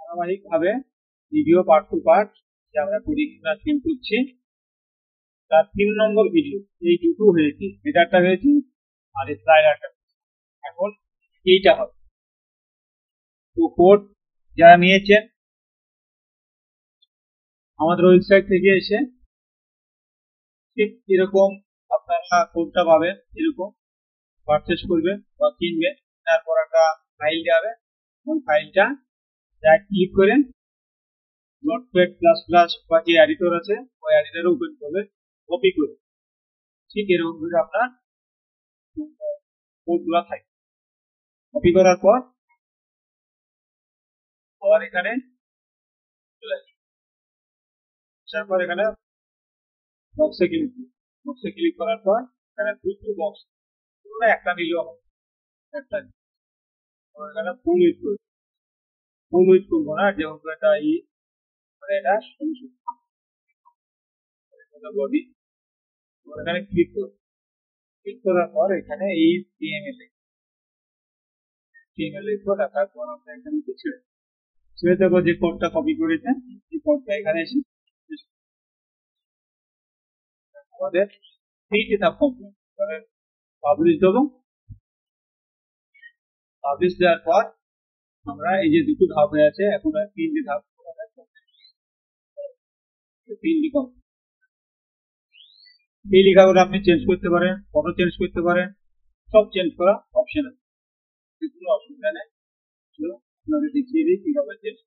ধারাবাহিকভাবে video part two part যে আমরা পরীক্ষা ফিল করছি তার 3 নম্বর ভিডিও এই দুটো হয়েছে, হেডারটা হয়েছে আর স্লাইডারটা। এখন এইটা হবে তো কোড যারা নিয়েছেন আমাদের ওয়েবসাইট থেকে এসে ঠিক এরকম আপনারা কোডটা পাবেন, এরকম পারচেস করবেন বা কিনবেন, তারপর একটা ফাইল যাবে, ওই ফাইলটা রাইট ক্লিক করে নোটপ্যাড প্লাস প্লাস বা যে এডিটর আছে ওই এডিটরে ওপেন করবেন, কপি করে ঠিক এরকম করে আপনার কোডগুলো থাকে। কপি করার পর আবার এখানে চলে আসবে, তারপর এখানে বক্সে ক্লিক করুন। বক্সে ক্লিক করার পর এখানে দুটো বক্স, একটা নিলেও হবে, একটা এখানে ফুল উইথ করুন। ফুল উইথ করবো না, যেহেতু এটা মানে এটা বডি। এখানে ক্লিক করুন, ক্লিক করার পর এখানে এই টিএমএল লিখবো, দেখার পর আমরা এখানে ছেড়ে দেবো যে কোডটা কপি করেছেন, এই কোডটা এখানে এসে আমাদের 3টি ধাপ কমপ্লিট করে পাবলিশ দেবো। পাবলিশ দেওয়ার পর আমরা এই যে দুটো ধাপ হয়ে আছে, এখন 3টি ধাপ, 3টি কমপ্লিট। এই লেখাগুলো আপনি চেঞ্জ করতে পারেন, ফটো চেঞ্জ করতে পারেন, সব চেঞ্জ করা অপশন আছে, কোনো অসুবিধা নেই। আপনাদের দেখিয়ে দিই কিভাবে চেঞ্জ